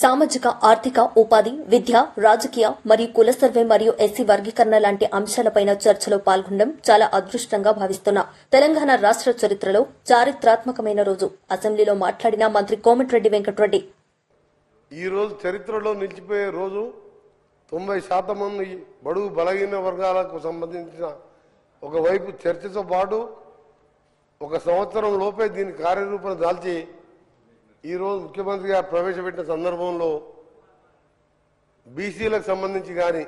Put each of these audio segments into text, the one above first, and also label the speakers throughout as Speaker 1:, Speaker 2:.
Speaker 1: సామాజిక ఆర్థిక ఉపాధి విద్య రాజకీయ మరియు కుల సర్వే మరియు ఎస్సీ వర్గీకరణ లాంటి అంశాలపైన చర్చలో పాల్గొనడం చాలా అదృష్టంగా భావిస్తున్నా. తెలంగాణ రాష్ట్ర చరిత్రలో చారిత్రాత్మకమైన రోజు. అసెంబ్లీలో మాట్లాడిన మంత్రి కోమటిరెడ్డి వెంకటరెడ్డి,
Speaker 2: ఈ రోజు చరిత్రలో నిలిచిపోయే రోజు. 90% మంది బడుగు బలహీన వర్గాలకు సంబంధించిన ఒకవైపు చర్చతో పాటు 1 సంవత్సరం లోపే దీని కార్యరూపణ దాల్చి ఈరోజు ముఖ్యమంత్రి గారు ప్రవేశపెట్టిన సందర్భంలో బీసీలకు సంబంధించి కానీ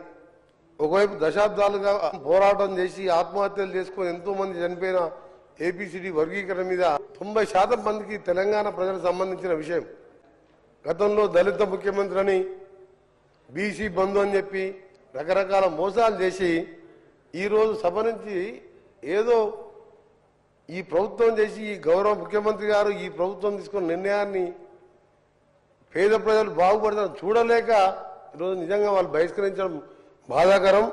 Speaker 2: ఒకవైపు దశాబ్దాలుగా పోరాటం చేసి ఆత్మహత్యలు చేసుకుని ఎంతో మంది చనిపోయిన ఏపీసీడీ వర్గీకరణ మీద 90% మందికి తెలంగాణ ప్రజలకు సంబంధించిన విషయం. గతంలో దళిత ముఖ్యమంత్రి అని బీసీ బంధు అని చెప్పి రకరకాల మోసాలు చేసి ఈరోజు సభ నుంచి ఏదో ఈ ప్రభుత్వం చేసి ఈ గౌరవ ముఖ్యమంత్రి గారు ఈ ప్రభుత్వం తీసుకున్న నిర్ణయాన్ని పేద ప్రజలు బాగుపడతారు చూడలేక ఈరోజు నిజంగా వాళ్ళు బహిష్కరించడం బాధాకరం.